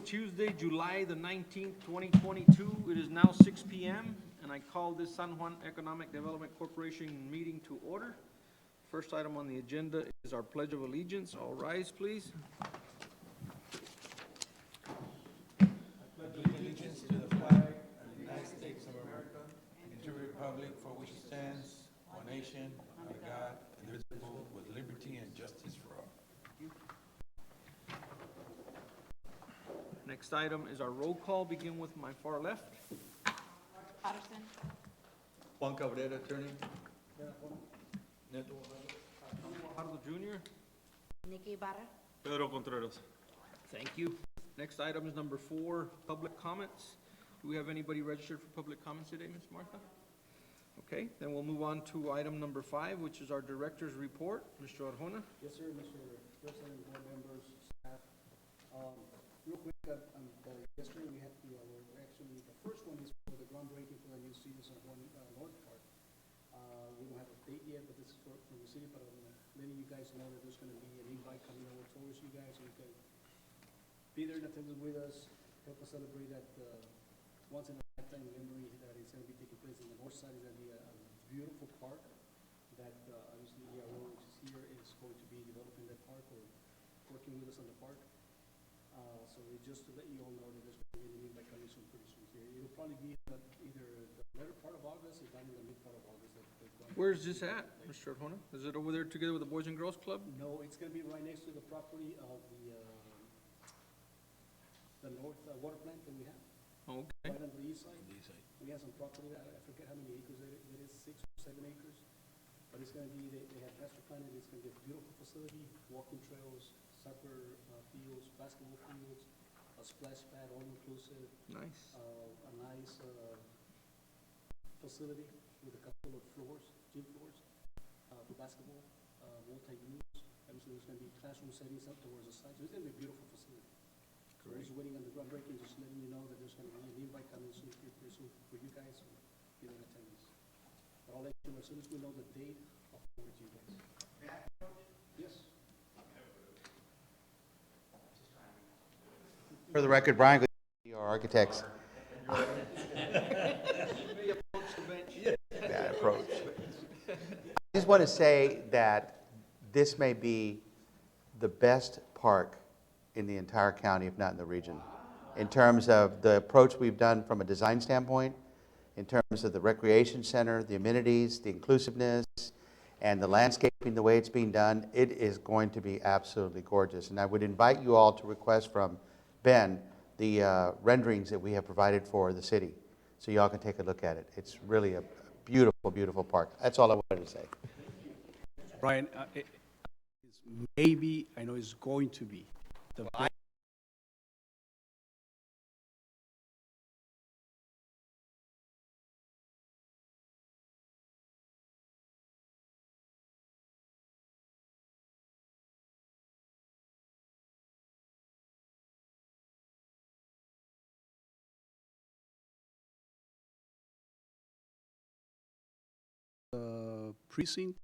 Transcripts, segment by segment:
Tuesday, July the 19th, 2022. It is now 6 p.m. and I call this San Juan Economic Development Corporation meeting to order. First item on the agenda is our Pledge of Allegiance. All rise, please. Allegiance to the flag of the United States of America and to the republic for which it stands, one nation, under God, indivisible, with liberty and justice for all. Next item is our roll call. Begin with my far left. Patterson. Juan Cabrera, attorney. Fajardo Jr. Nikki Ibarra. Pedro Contreras. Thank you. Next item is number 4, public comments. Do we have anybody registered for public comments today, Ms. Martha? Okay, then we'll move on to item number 5, which is our director's report. Mr. Arjona? Yes, sir, Mr. President, board members, staff. Real quick, yesterday we had actually, the first one is for the groundbreaking for the new City San Juan North Park. We don't have a date yet, but this is for the city, but letting you guys know that there's gonna be an invite coming over towards you guys, so you can be there in attendance with us, help us celebrate that, once in a lifetime memory that is gonna be taking place in the north side. Is gonna be a beautiful park that, obviously, which is here, is going to be developing that park or working with us on the park. So just to let you all know that there's going to be an invite coming soon, pretty soon here. It'll probably be either the latter part of August or down in the mid part of August. Where's this at, Mr. Arjona? Is it over there together with the Boys and Girls Club? No, it's going to be right next to the property of the north water plant that we have. Okay. Right on the east side. We have some property, I forget how many acres it is, 6 or 7 acres. But it's going to be, they have master planned it, it's going to be a beautiful facility, walking trails, soccer fields, basketball fields, a splash pad, all inclusive. Nice. A nice facility with a couple of floors, gym floors, for basketball, multi-use. Obviously, there's going to be classroom settings up towards the side, so it's going to be a beautiful facility. So we're just waiting on the groundbreaking, just letting you know that there's going to be an invite coming soon, pretty soon for you guys, so be in attendance. But I'll let you know as soon as we know the date, I'll forward it to you guys. Yes. For the record, Brian, our architects. That approach. I just want to say that this may be the best park in the entire county, if not in the region, in terms of the approach we've done from a design standpoint, in terms of the recreation center, the amenities, the inclusiveness, and the landscaping, the way it's being done. It is going to be absolutely gorgeous. And I would invite you all to request from Ben the renderings that we have provided for the city, so y'all can take a look at it. It's really a beautiful, beautiful park. That's all I wanted to say. Brian, maybe, I know it's going to be the best. Precinct.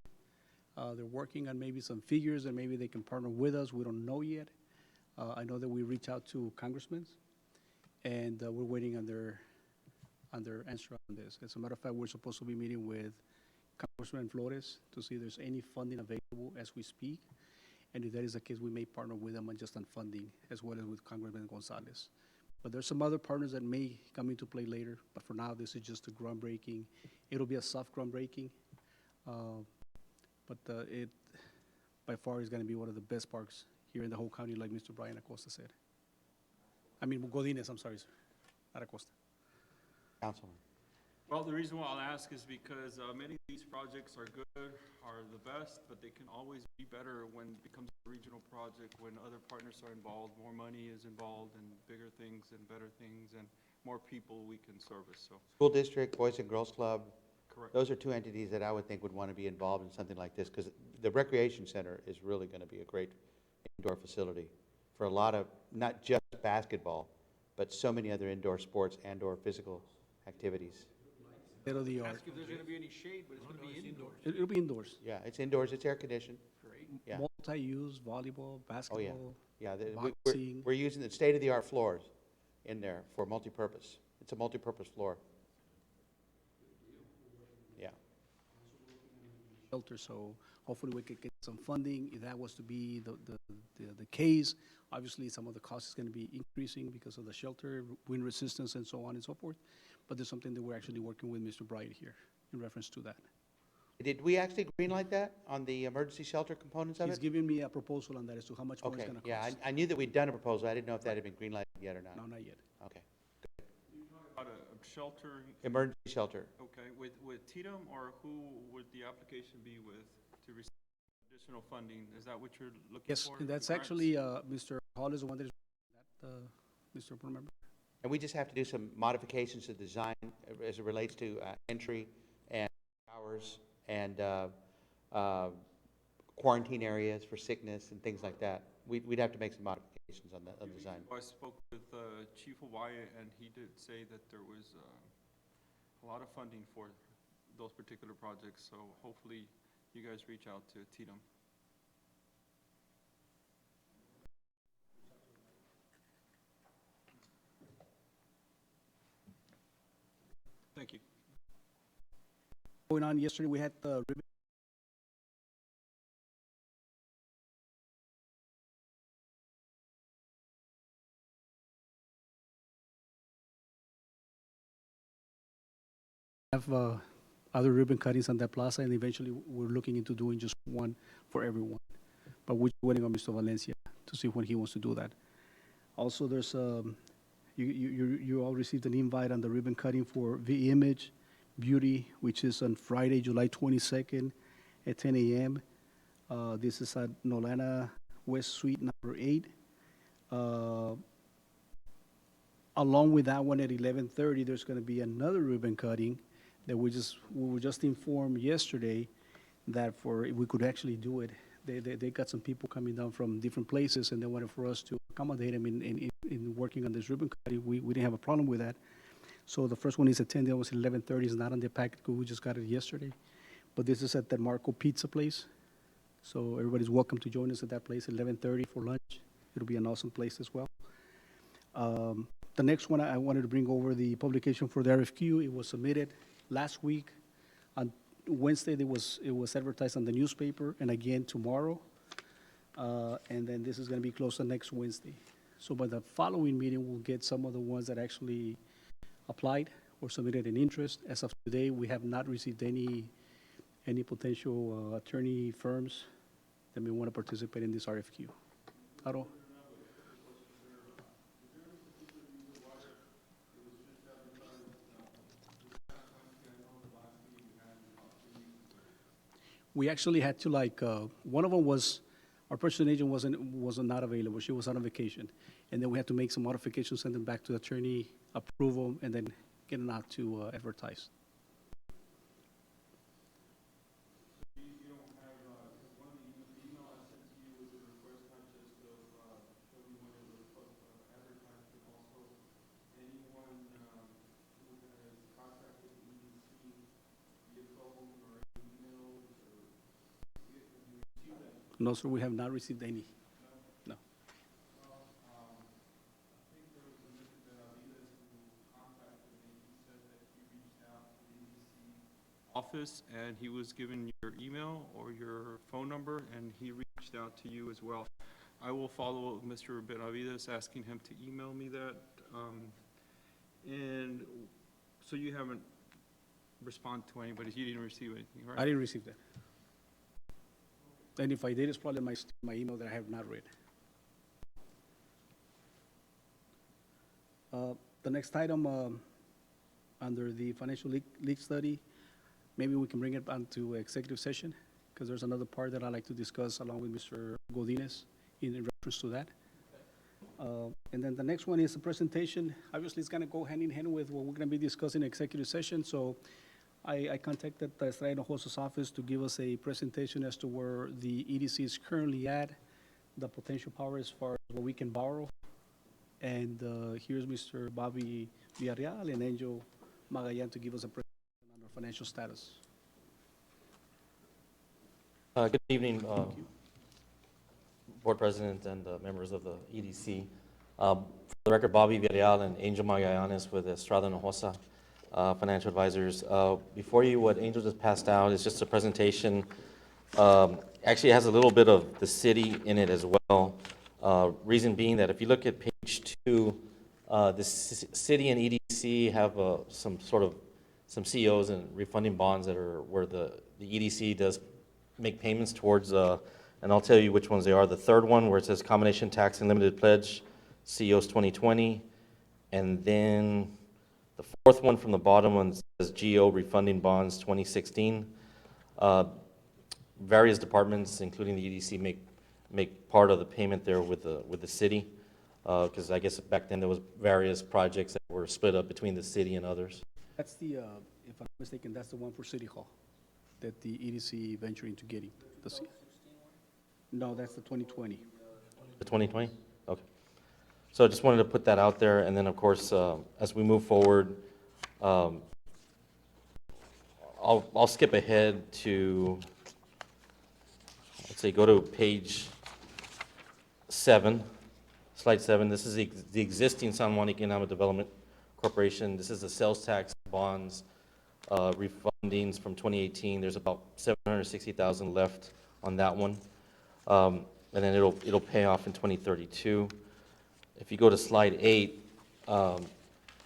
They're working on maybe some figures and maybe they can partner with us. We don't know yet. I know that we reach out to congressmen and we're waiting on their answer on this. As a matter of fact, we're supposed to be meeting with Congressman Flores to see if there's any funding available as we speak. And if that is the case, we may partner with them on just on funding as well as with Congressman Gonzalez. But there's some other partners that may come into play later. But for now, this is just a groundbreaking. It'll be a soft groundbreaking. But it, by far, is going to be one of the best parks here in the whole county, like Mr. Brian Acosta said. I mean, Godinez, I'm sorry, sir, not Acosta. Councilman. Well, the reason why I'll ask is because many of these projects are good, are the best, but they can always be better when it becomes a regional project, when other partners are involved, more money is involved, and bigger things and better things, and more people we can service. So, School district, Boys and Girls Club. correct. Those are two entities that I would think would want to be involved in something like this, because the recreation center is really going to be a great indoor facility for a lot of, not just basketball, but so many other indoor sports and/or physical activities. It'll be Ask if there's going to be any shade, but it's going to be indoors. It'll be indoors. Yeah, it's indoors, it's air conditioned. Great. Yeah. Multi-use, volleyball, basketball. Yeah, boxing. we're using the state-of-the-art floors in there for multipurpose. It's a multipurpose floor. Yeah. Shelter, so hopefully we could get some funding. If that was to be the case, obviously some of the cost is going to be increasing because of the shelter, wind resistance, and so on and so forth. But there's something that we're actually working with Mr. Bright here in reference to that. Did we actually greenlight that on the emergency shelter components of He's it? giving me a proposal on that as to how much more it's Okay, going to yeah, cost. I knew that we'd done a proposal. I didn't know if that had been greenlighted yet or not. No, not yet. Okay. About a shelter, Emergency shelter. okay, with TDM, or who would the application be with to receive additional funding? Is that what you're looking Yes, for? and that's grants? actually, Mr. Hall is the one that is, Mr. Board Member. And we just have to do some modifications to the design as it relates to entry and hours and quarantine areas for sickness and things like that. We'd have to make some modifications on the design. I spoke with Chief Hawaii, and he did say that there was a lot of funding for those particular projects, so hopefully you guys reach out to TDM. Thank you. Going on, yesterday we had the ribbon have other ribbon cuttings on that plaza, and eventually we're looking into doing just one for everyone. But we're waiting on Mr. Valencia to see when he wants to do that. Also, there's you all received an invite on the ribbon cutting for V Image Beauty, which is on Friday, July 22nd at 10 a.m. This is at Nolana West Suite number 8. Along with that one at 11:30, there's going to be another ribbon cutting that we were just informed yesterday that we could actually do it. They got some people coming down from different places, and they wanted for us to accommodate them in working on this ribbon cutting. We didn't have a problem with that. So the first one is at 10, the other was at 11:30. It's not on the packet, we just got it yesterday. But this is at the Marco Pizza place. So everybody's welcome to join us at that place at 11:30 for lunch. It'll be an awesome place as well. The next one, I wanted to bring over the publication for the RFQ. It was submitted last week. On Wednesday, it was advertised on the newspaper, and again tomorrow. And then this is going to be closed on next Wednesday. So by the following meeting, we'll get some of the ones that actually applied or submitted an interest. As of today, we have not received any potential attorney firms that may want to participate in this RFQ. Aro? We actually had to one of them was, our person agent was not available. She was on vacation. And then we had to make some modifications, send them back to attorney, approval, and then get them out to advertise. No, sir, we have not received any. No. Office, and he was given your email or your phone number, and he reached out to you as well. I will follow up with Mr. Benavides, asking him to email me that. And so you haven't responded to anybody, you didn't receive anything, right? I didn't receive that. And if I did, it's probably my email that I have not read. The next item under the financial leak study, maybe we can bring it onto executive session, because there's another part that I'd like to discuss along with Mr. Godinez in reference to that. And then the next one is a presentation. Obviously, it's going to go hand in hand with what we're going to be discussing in executive session. So I contacted the Estrella Hinojosa's office to give us a presentation as to where the EDC is currently at, the potential power as far as what we can borrow. And here's Mr. Bobby Villarreal and Angel Magayan to give us a presentation on our financial status. Good evening, Board President and members of the EDC. For the record, Bobby Villarreal and Angel Magallanes with Estrada Hinojosa Financial Advisors. Before you, what Angel just passed out is just a presentation. Actually, it has a little bit of the city in it as well. Reason being that if you look at page 2, the city and EDC have some COs and refunding bonds that are where the EDC does make payments towards, and I'll tell you which ones they are. The third one where it says combination tax and limited pledge, COs 2020, and then the fourth one from the bottom one says GO refunding bonds 2016. Various departments, including the EDC, make part of the payment there with the city, because I guess back then there was various projects that were split up between the city and others. That's the, if I'm not mistaken, that's the one for City Hall that the EDC ventured into getting. No, that's the 2020. The 2020? Okay. So I just wanted to put that out there, and then, of course, as we move forward, I'll skip ahead to, let's say, go to page 7, slide 7. This is the existing San Juan Economic Development Corporation. This is the sales tax bonds refundings from 2018. There's about $760,000 left on that one. And then it'll pay off in 2032. If you go to slide 8,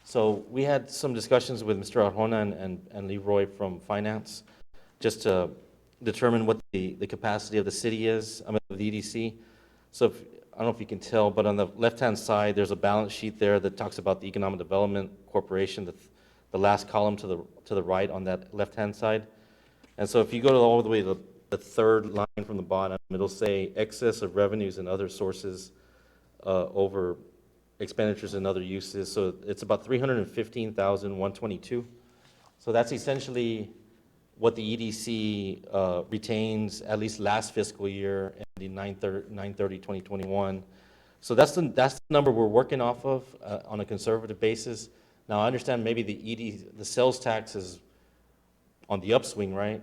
so we had some discussions with Mr. Arjona and Leroy from Finance, just to determine what the capacity of the city is, of the EDC. So I don't know if you can tell, but on the left-hand side, there's a balance sheet there that talks about the Economic Development Corporation, the last column to the right on that left-hand side. And so if you go all the way to the third line from the bottom, it'll say excess of revenues and other sources over expenditures and other uses. So it's about $315,122. So that's essentially what the EDC retains at least last fiscal year ending 9/30/2021. So that's the number we're working off of on a conservative basis. Now I understand maybe the sales tax is on the upswing, right?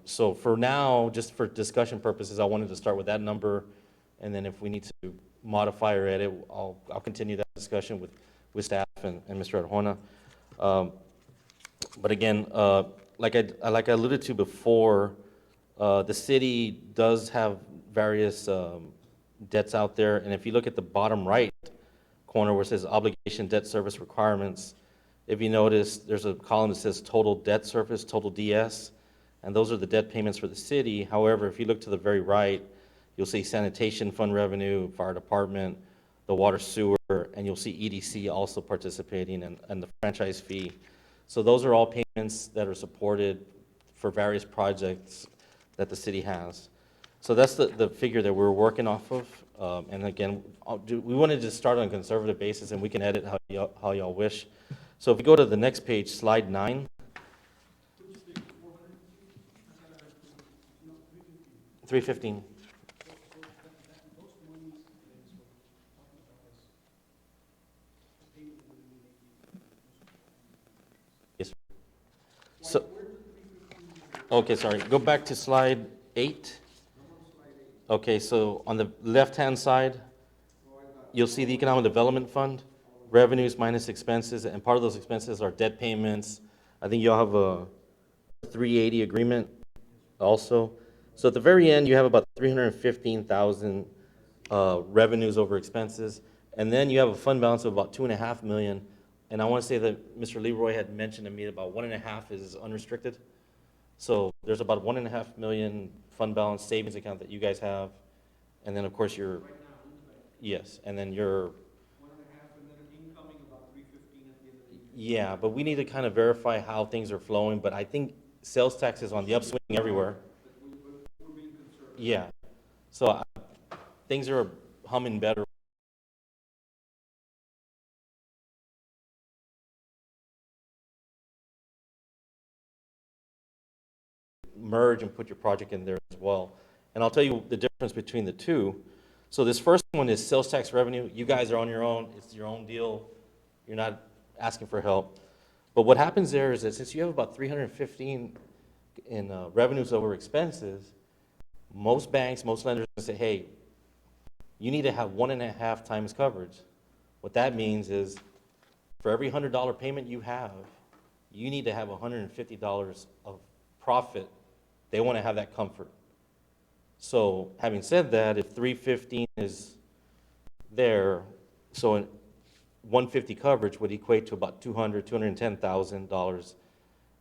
So for now, just for discussion purposes, I wanted to start with that number, and then if we need to modify or edit, I'll continue that discussion with staff and Mr. Arjona. But again, like I alluded to before, the city does have various debts out there, and if you look at the bottom right corner where it says obligation debt service requirements, if you notice, there's a column that says total debt service, total DS, and those are the debt payments for the city. However, if you look to the very right, you'll see sanitation fund revenue, fire department, the water sewer, and you'll see EDC also participating and the franchise fee. So those are all payments that are supported for various projects that the city has. So that's the figure that we're working off of. And again, we wanted to start on a conservative basis, and we can edit how y'all wish. So if you go to the next page, slide 9. 315. Yes. So, okay, sorry. Go back to slide 8. Okay, so on the left-hand side, you'll see the Economic Development Fund, revenues minus expenses, and part of those expenses are debt payments. I think you'll have a 380 agreement also. So at the very end, you have about 315,000 revenues over expenses, and then you have a fund balance of about $2.5 million. And I want to say that Mr. Leroy had mentioned to me about 1.5 is unrestricted. So there's about 1.5 million fund balance savings account that you guys have, and then of course your yes, and then your 1.5, and then incoming about 315 at the end of the year. yeah. But we need to kind of verify how things are flowing. But I think sales tax is on the upswing everywhere. We're being conservative. Yeah, so things are humming better. Merge and put your project in there as well. And I'll tell you the difference between the two. So this first one is sales tax revenue. You guys are on your own. It's your own deal. You're not asking for help. But what happens there is that since you have about 315 in revenues over expenses, most banks, most lenders say, hey, you need to have 1.5 times coverage. What that means is, for every $100 payment you have, you need to have $150 of profit. They want to have that comfort. So having said that, if 315 is there, so 150 coverage would equate to about $210,000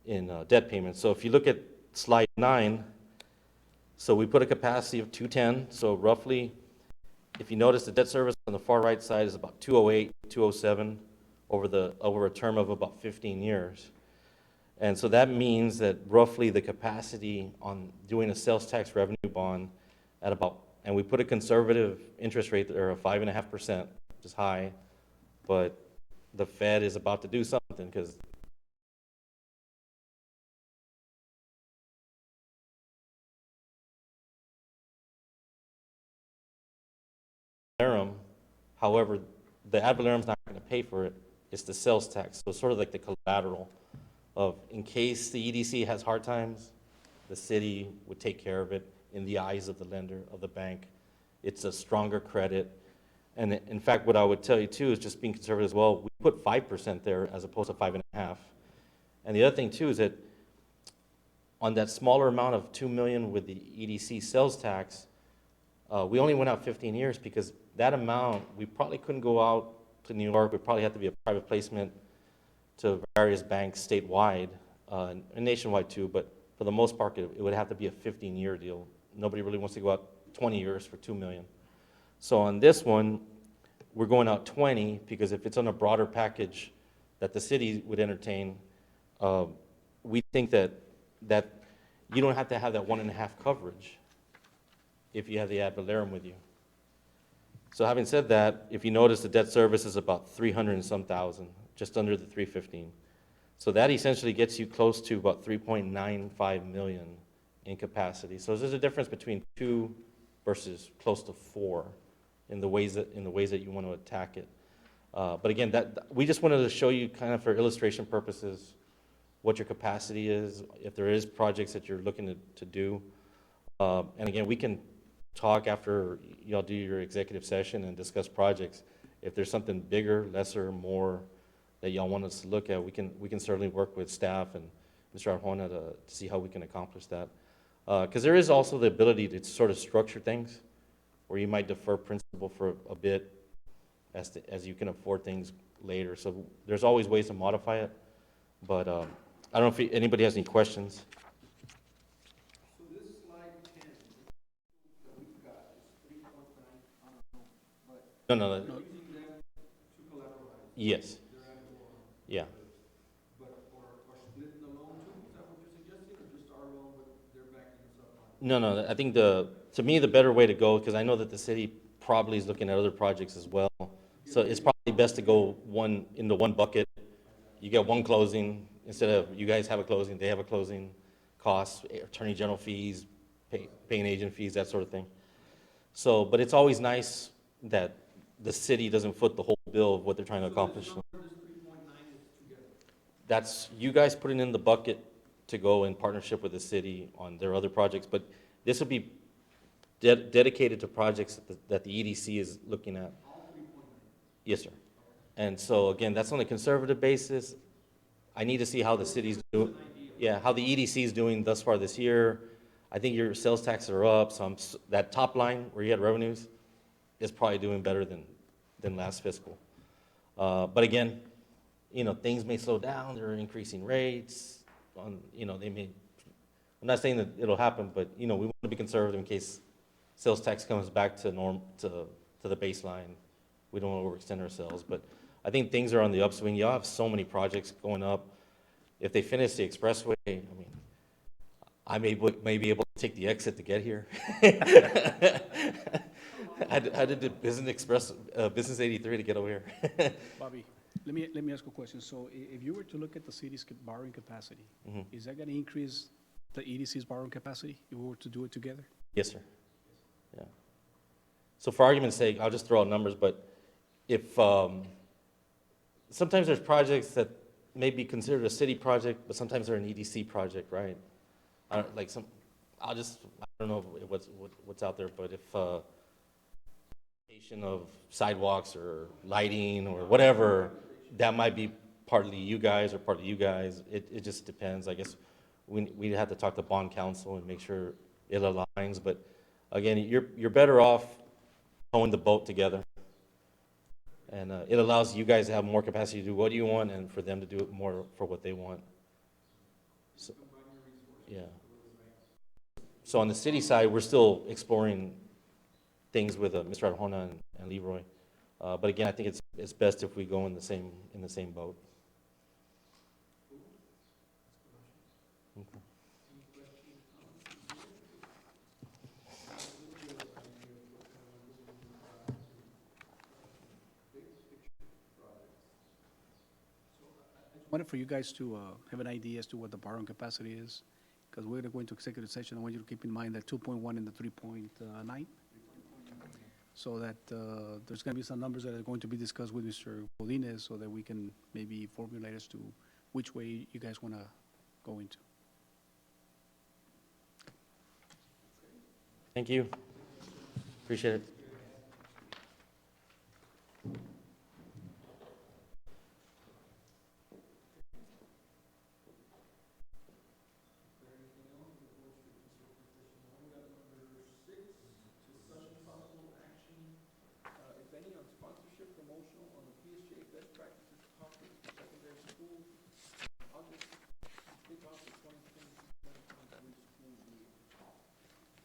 in debt payments. So if you look at slide 9, so we put a capacity of 210, so roughly, if you notice, the debt service on the far right side is about 208, 207 over a term of about 15 years. And so that means that roughly the capacity on doing a sales tax revenue bond at about, and we put a conservative interest rate there of 5.5%, which is high, but the Fed is about to do something because however, the ad valerum's not going to pay for it. It's the sales tax. So it's sort of like the collateral of, in case the EDC has hard times, the city would take care of it in the eyes of the lender, of the bank. It's a stronger credit. And in fact, what I would tell you too is just being conservative as well. We put 5% there as opposed to 5.5. And the other thing too is that on that smaller amount of 2 million with the EDC sales tax, we only went out 15 years because that amount, we probably couldn't go out to New York. Would probably have to be a private placement to various banks statewide and nationwide too. But for the most part, it would have to be a 15-year deal. Nobody really wants to go out 20 years for 2 million. So on this one, we're going out 20 because if it's on a broader package that the city would entertain, we think that you don't have to have that 1.5 coverage if you have the ad valorem with you. So having said that, if you notice, the debt service is about 300 and some thousand, just under the 315. So that essentially gets you close to about 3.95 million in capacity. So there's a difference between 2 versus close to 4 in the ways that you want to attack it. But again, we just wanted to show you kind of for illustration purposes what your capacity is, if there is projects that you're looking to do. And again, we can talk after y'all do your executive session and discuss projects. If there's something bigger, lesser, more that y'all want us to look at, we can certainly work with staff and Mr. Arjona to see how we can accomplish that. Because there is also the ability to sort of structure things where you might defer principal for a bit as you can afford things later. So there's always ways to modify it. But I don't know if anybody has any questions. So this slide 10 that we've got is 3.9, I don't know, but No. using them to collateralize. Yes. They're at the loan. Yeah. But, or splitting the loan too, is that what you're suggesting, or just our loan, but they're backing us up on it? No. I think to me, the better way to go, because I know that the city probably is looking at other projects as well. So it's probably best to go into one bucket. You get one closing, instead of you guys have a closing, they have a closing, costs, attorney general fees, paying agent fees, that sort of thing. So, but it's always nice that the city doesn't foot the whole bill of what they're trying to accomplish. This 3.9 is together. That's you guys putting in the bucket to go in partnership with the city on their other projects, but this will be dedicated to projects that the EDC is looking at. All 3.9. Yes, sir. And so again, that's on a conservative basis. I need to see how the city's doing. Yeah, how the EDC is doing thus far this year. I think your sales taxes are up, so that top line where you had revenues is probably doing better than last fiscal. But again, things may slow down. They're increasing rates. They may. I'm not saying that it'll happen, but we want to be conservative in case sales tax comes back to the baseline. We don't want to overextend ourselves, but I think things are on the upswing. Y'all have so many projects going up. If they finish the expressway, I may be able to take the exit to get here. I did the Business 83 to get over here. Bobby, let me ask a question. So if you were to look at the city's borrowing capacity, is that going to increase the EDC's borrowing capacity if we were to do it together? Yes, sir. Yeah. So for argument's sake, I'll just throw out numbers, but if sometimes there's projects that may be considered a city project, but sometimes they're an EDC project, right? I don't know what's out there, but if a Of sidewalks or lighting or whatever, that might be partly you guys or partly you guys. It just depends. I guess we have to talk to bond council and make sure it aligns. But again, you're better off towing the boat together. And it allows you guys to have more capacity to do what you want and for them to do it more for what they want. So, yeah. So on the city side, we're still exploring things with Mr. Arjona and Leroy. But again, I think it's best if we go in the same boat. Okay. Wanted for you guys to have an idea as to what the borrowing capacity is, because we're going to go into executive session. I want you to keep in mind that 2.1 and the 3.9. So that there's going to be some numbers that are going to be discussed with Mr. Godinez so that we can maybe formulate as to which way you guys want to go into. Thank you. Appreciate it. If any, on sponsorship promotional on the PSJ best practices conference for secondary school, August, kick off the 2022-2023 school year.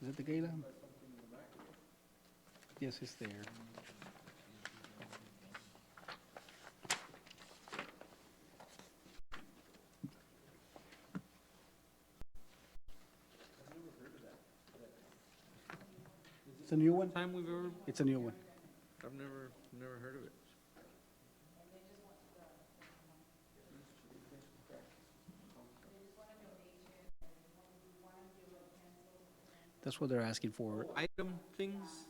Is it the gala? That's something in the back of it. Yes, it's there. It's a new one? Time we've ever, It's a new one. I've never heard of it. That's what they're asking for. Item things?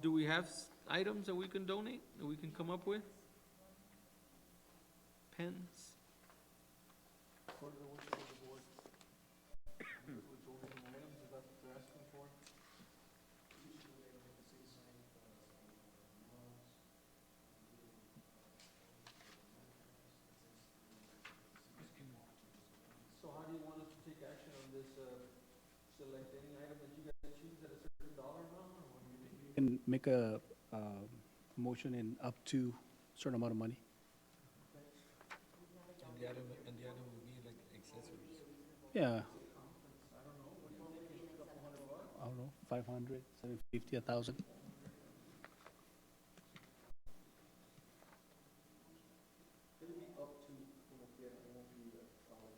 Do we have items that we can donate, that we can come up with? Pens? So how do you want us to take action on this, select any item that you guys choose at a certain dollar amount, or what do you think? You can make a motion in up to a certain amount of money. And the item will be like accessories. Yeah. I don't know, 500, 750, 1,000. It'll be up to, como quiera, it won't be a dollar.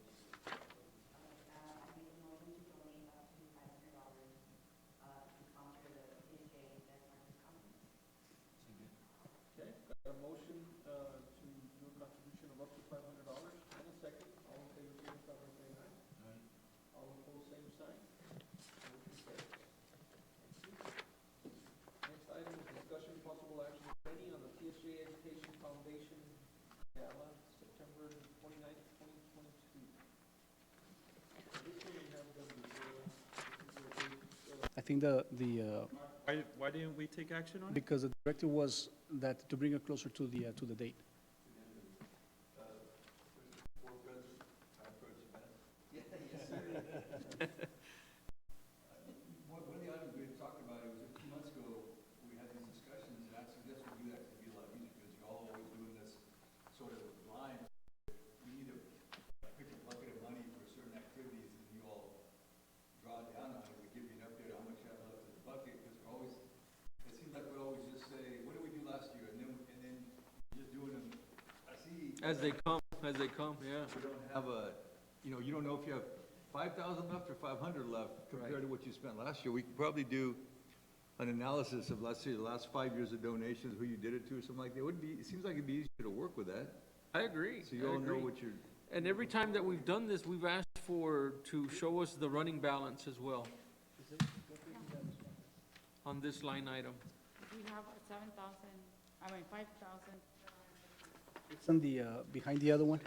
Okay, got a motion, to do a contribution of up to $500, and a second. All in favor, signify by saying aye. All opposed, same sign. Motion carries. Next item is discussion possible action, if any, on the PSJ Education Foundation Gala, September 29th, 2022. This one we have done before. I think the Why didn't we take action on it? because the directive was that to bring it closer to the date. One of the items we had talked about, it was a few months ago, we had these discussions, and I suggest we do that to be a lot easier, because you're all always doing this sort of blind. We need to pick a bucket of money for certain activities, and you all draw down on it, we give you an update on how much you have left in the bucket, because we're always, it seems like we always just say, what did we do last year, and then just doing them, I see. As they come, yeah. We don't have a, you know, you don't know if you have 5,000 left or 500 left compared to what you spent last year. We could probably do an analysis of, let's say, the last 5 years of donations, who you did it to, or something like that. It would be, it seems like it'd be easier to work with that, I agree. so you all know what you're. And every time that we've done this, we've asked to show us the running balance as well. On this line item. We have 5,000. It's on the, behind the other one.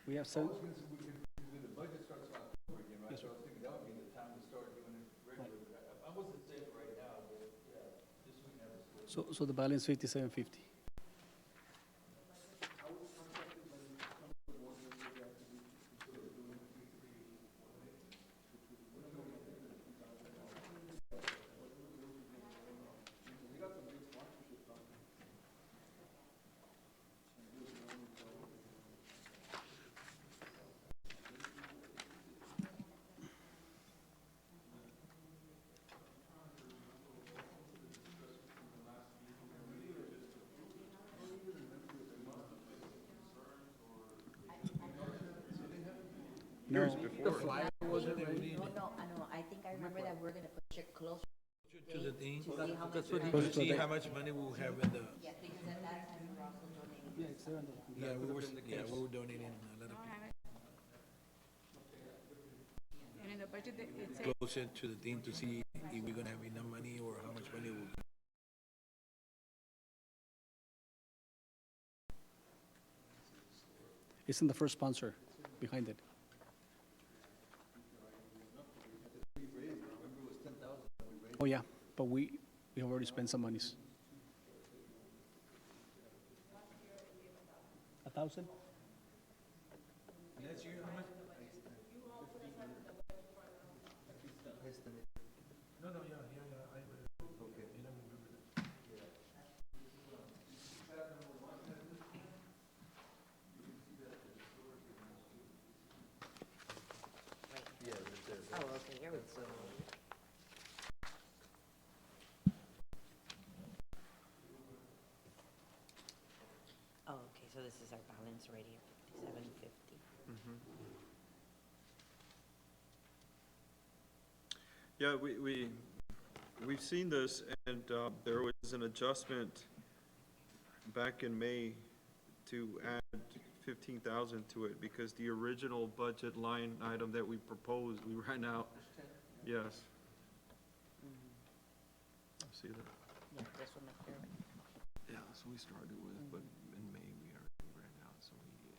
We have some, The budget starts in October again, right? Yes, sir. So I was thinking that would be the time to start doing it regularly. I wasn't So the balance 5750. No, The flyer wasn't ready No, I know, I think I remember that we're gonna push it closer to the thing. to see how much. That's what he, Close to to see the- how much money we'll have in the, Yeah, because at that time we were also donating. yeah, it's there on the. yeah, we were, been the yeah, case. we were donating a lot I of don't have it. And in the budget, it says people closer to the thing to see if we're gonna have enough money or how much money we'll. It's in the first sponsor behind it. Oh, yeah, but we have already spent some monies. 1,000? Next year, how much? No, no, yeah, I read it. Okay. You don't remember that. Oh, okay, here we go. Oh, okay, so this is our balance right here, 5750. Yeah, we've seen this, and there was an adjustment back in May to add 15,000 to it, because the original budget line item that we proposed, we ran out. Yes. See that? Yeah, this one up here. Yeah, so we started with, but in May, we already ran out, so we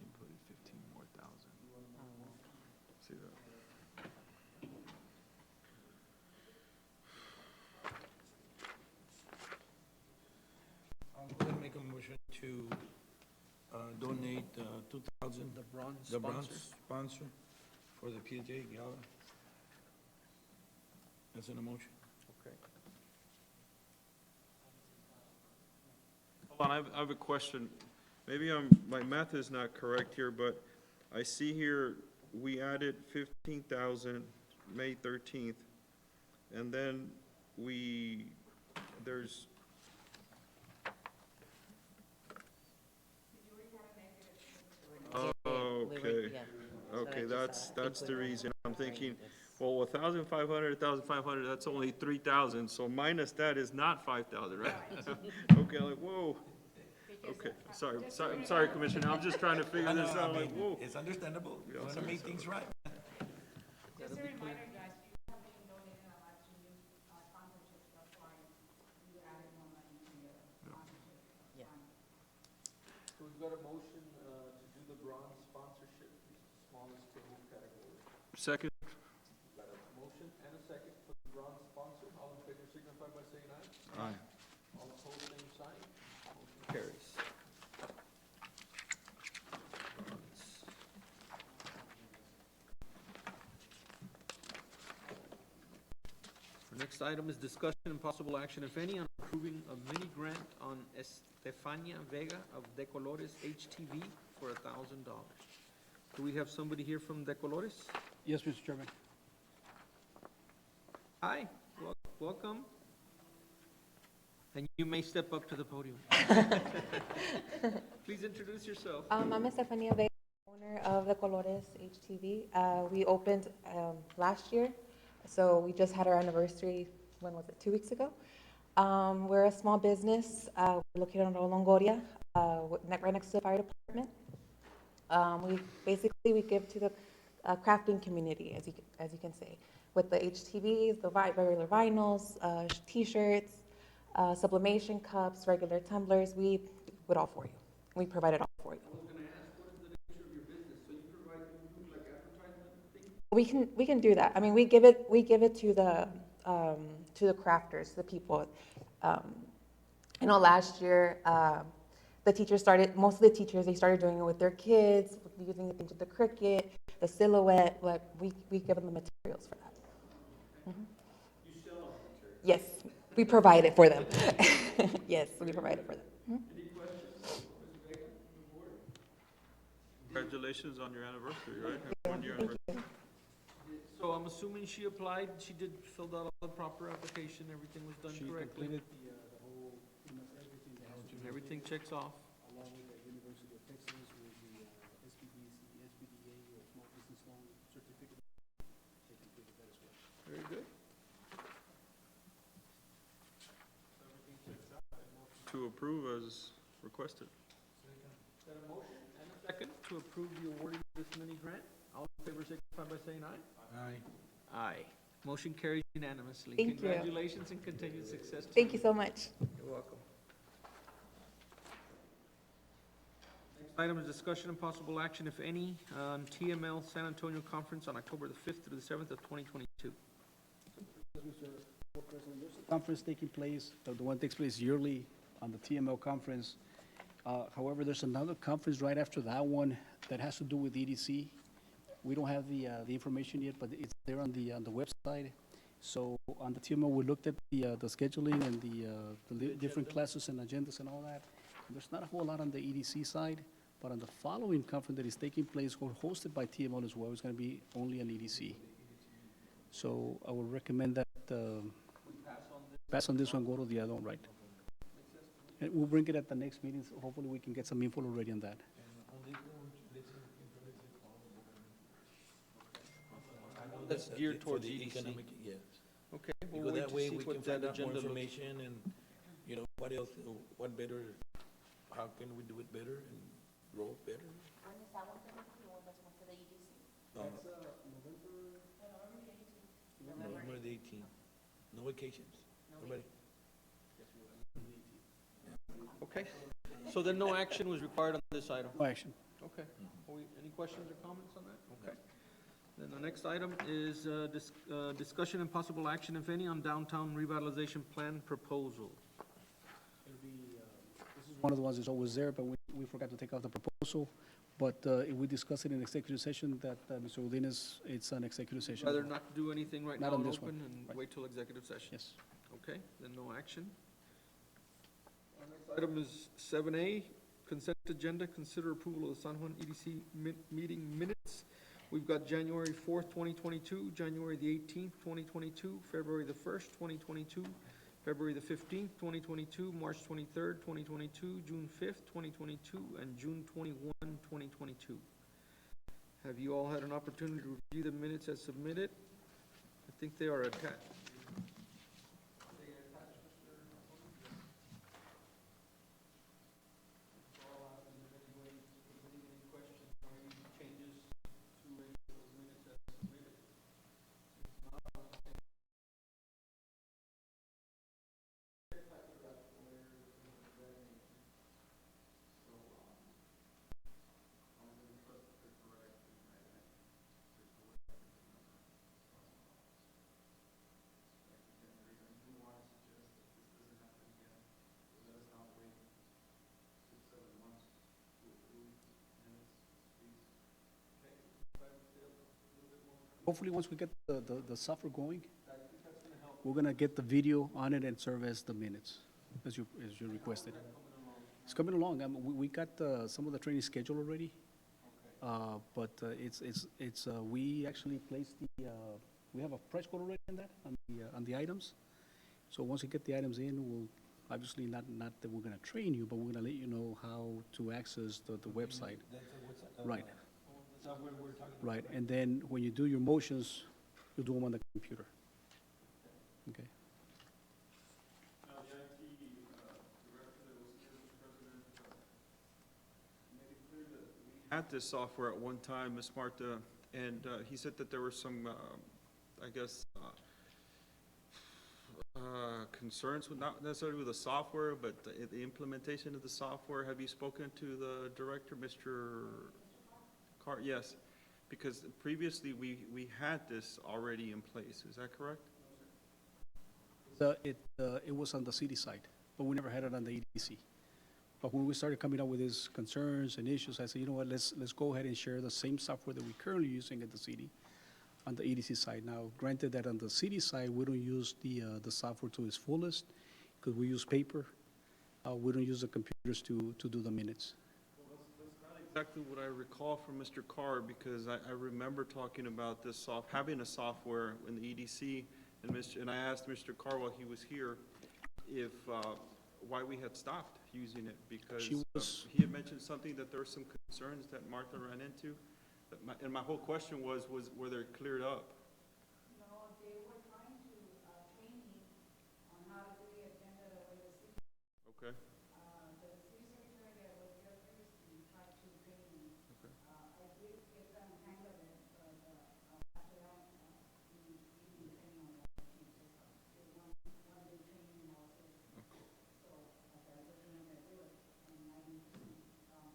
inputted 15 more thousand. See that? I'm gonna make a motion to, donate, 2,000. The bronze The bronze sponsor. sponsor for the PJ Gala. That's in a motion. Okay. Hold on, I have a question. Maybe my math is not correct here, but I see here, we added 15,000 May 13th, and then there's. Oh, okay. Okay, that's the reason. I'm thinking, well, 1,500, that's only 3,000, so minus that is not 5,000, right? Okay, I'm like, whoa. Okay, I'm sorry, Commissioner, I'm just trying to figure this out, like, whoa. It's understandable. You wanna make things right. just a reminder, guys, you have been donating a lot to new sponsorships, that's why you added more money to your sponsorship. Yeah. So we've got a motion to do the bronze sponsorship, smallest table category. Second, We've got a motion and a second for the bronze sponsor. All in favor signify by saying aye. aye. All opposed, same sign. Motion carries. Our next item is discussion and possible action, if any, on approving a mini grant on Estefania Vega of Decolores HTV for $1,000. Do we have somebody here from Decolores? Yes, Mr. Chairman. Hi, welcome. And you may step up to the podium. Please introduce yourself. I'm Estefania Vega, owner of the Decolores HTV. We opened last year, so we just had our anniversary, when was it, 2 weeks ago? We're a small business, we're located on Longoria, right next to the fire department. We give to the crafting community, as you can see, with the HTVs, the regular vinyls, t-shirts, sublimation cups, regular tumblers. We do it all for you. We provide it all for you. I was gonna ask, what is the nature of your business? So you provide, you do like advertisement things? We can do that. I mean, we give it to the crafters, the people. You know, last year, the teachers started, most of the teachers, they started doing it with their kids, using the things with the Cricut, the silhouette, like, we give them the materials for that. You sell them materials? Yes, we provide it for them. Yes, we provide it for them. Any questions? Ms. Vega, from the board? Congratulations on your anniversary, right? Happy 1-year anniversary. So I'm assuming she applied, she did, filled out all the proper application, everything was done She correctly? completed, The whole, pretty much everything that has to And everything checks off? along with the University of Texas, with the SBDA, or Small Business Loan Certificate. They completed that as well. Very good. To approve as requested. Got a motion and a second to approve the awarding of this mini grant. All in favor, signify by saying aye. aye. Aye. Motion carries unanimously. Thank you. Congratulations and continued success. to Thank you so much. You're welcome. Next item is discussion and possible action, if any, on TML San Antonio Conference on October the 5th through the 7th of 2022. Yes, Mr. Board President, there's a conference taking place, the one takes place yearly on the TML conference. However, there's another conference right after that one that has to do with EDC. We don't have the information yet, but it's there on the website. So on the TML, we looked at the scheduling and the different classes and agendas and all that. There's not a whole lot on the EDC side, but on the following conference that is taking place, hosted by TML as well, it's going to be only on EDC. So I would recommend that pass on this one, go to the other one, right? And we'll bring it at the next meeting, so hopefully we can get some info already on that. That's geared towards EDC. economic, yes. Okay, we'll Because wait that to way see we can what that find out more agenda looks. information and, you know, what else, what better, how can we do it better and grow better? When is that one going to be, the one that's one for the EDC? November the 18th. No vacations, nobody. Okay, so then no action was required on this item? No action. Okay. Any questions or comments on that? Okay. Then the next item is discussion and possible action, if any, on downtown revitalization plan proposal. It'll be, this is one of the ones that's always there, but we forgot to take out the proposal. But if we discuss it in executive session, that, Mr. Udines, it's an executive session. Rather not do anything right Not now on and this open one. and Right. wait till executive session? Yes. Okay, then no action. Our next item is 7A, consent agenda, consider approval of the San Juan EDC meeting minutes. We've got January 4th, 2022, January the 18th, 2022, February the 1st, 2022, February the 15th, 2022, March 23rd, 2022, June 5th, 2022, and June 21, 2022. Have you all had an opportunity to review the minutes as submitted? I think they are attached. Hopefully, once we get the software going, we're gonna get the video on it and serve as the minutes, as you requested. It's coming along. We got some of the training scheduled already. But we actually placed we have a price code already on that, on the items. So once you get the items in, we'll, obviously not that we're gonna train you, but we're gonna let you know how to access the website. Right. Right, and then when you do your motions, you do them on the computer. Okay. Now, the IT director that was here, Mr. President, made it clear that we had this software at one time, Ms. Marta, and he said that there were some, I guess, concerns with, not necessarily with the software, but the implementation of the software. Have you spoken to the director, Mr. Carr? Yes, because previously we had this already in place. Is that correct? It was on the city side. but we never had it on the EDC. But when we started coming up with these concerns and issues, I said, you know what, let's go ahead and share the same software that we're currently using at the city on the EDC side. Now, granted that on the city side, we don't use the software to its fullest, because we use paper. We don't use the computers to do the minutes. Exactly what I recall from Mr. Carr, because I remember talking about this having a software in the EDC, and I asked Mr. Carr while he was here if, why we had stopped using it, because he had mentioned something that there were some concerns that Martha ran into. And my whole question was were they cleared up? No, they were trying to train me on how to do the agenda the way the city, Okay. the city secretary that was there previously tried to train me. Okay. I did get them hang of it, but after that, we didn't train on that. It one day training and all this. So I said, I just remember to do it, and I didn't, follow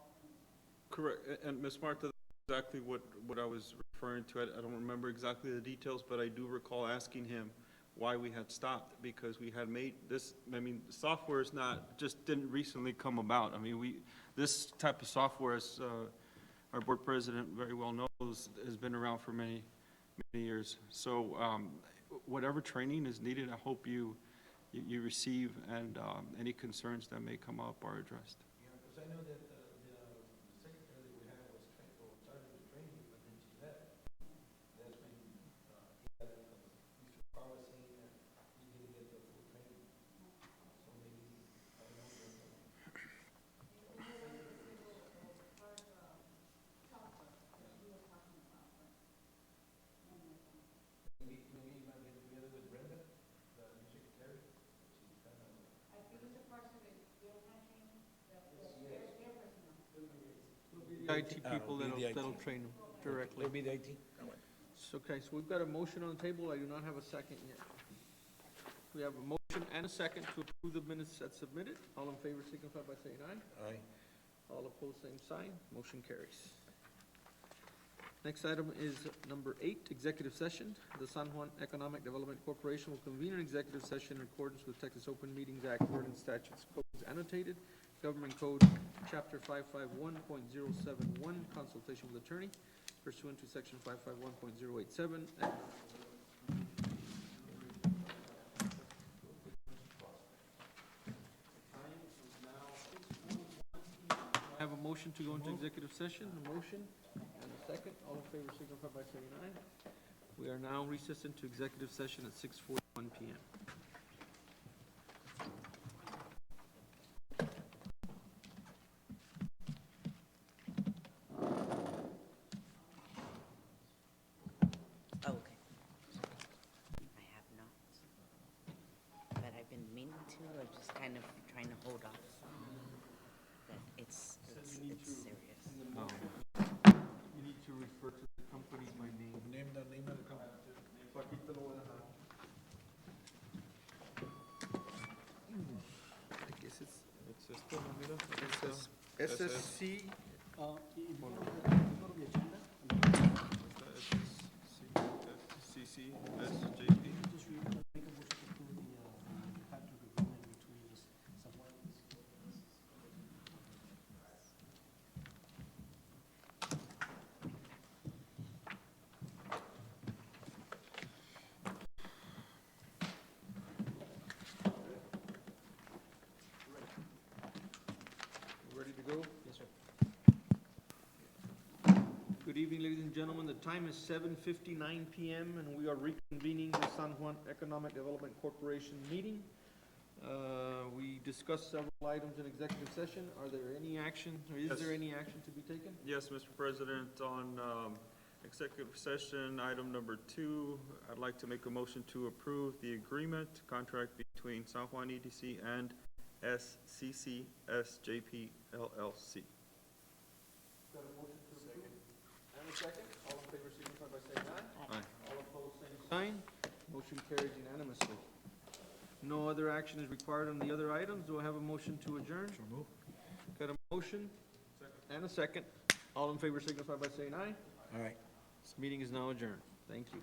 up on it. Correct, and Ms. Martha, that's exactly what I was referring to. I don't remember exactly the details, but I do recall asking him why we had stopped, because we had made this, I mean, software is not, just didn't recently come about. I mean, this type of software, as our board president very well knows, has been around for many, many years. So whatever training is needed, I hope you receive, and any concerns that may come up are addressed. Yeah, because I know that the secretary that we had was trained, or started the training, but then she left. That's when, Mr. Carr was saying that he didn't get the full training. So maybe, I don't know. Maybe you might get together with Brenda, the new secretary. She's kind of. I think it's a person that they're trying to train, their personnel. The IT people It'll be the IT. that'll train them directly. It'll be the IT? Okay, so we've got a motion on the table. I do not have a second yet. We have a motion and a second to approve the minutes as submitted. All in favor signify by saying aye. Aye. All opposed, same sign. Motion carries. Next item is number 8, executive session. The San Juan Economic Development Corporation will convene an executive session in accordance with Texas Open Meetings Act, ordinance statutes, codes annotated, Government Code, Chapter 551.071, consultation with attorney, pursuant to Section 551.087. I have a motion to go into executive session, a motion and a second. All in favor signify by saying aye. We are now recessed into executive session at 6:41 PM. Oh, okay. I have not. But I've been meaning to, I'm just kind of trying to hold off. But it's serious. You need to refer to the company by name. Name of the company. I guess it's SSC. CC, SJP. Just make a motion to approve the contract agreement between San Juan. Ready to go? Yes, sir. Good evening, ladies and gentlemen. The time is 7:59 PM, and we are reconvening the San Juan Economic Development Corporation meeting. We discussed several items in executive session. Are there any action, or is there any action to be taken? Yes, Mr. President, on executive session, item number 2, I'd like to make a motion to approve the agreement, contract between San Juan EDC and SCC SJP LLC. Got a motion to approve? And a second. All in favor signify by saying aye. Aye. All opposed, same sign. Motion carries unanimously. No other action is required on the other items. Do I have a motion to adjourn? Got a motion? And a second. All in favor signify by saying aye. All right. This meeting is now adjourned. Thank you.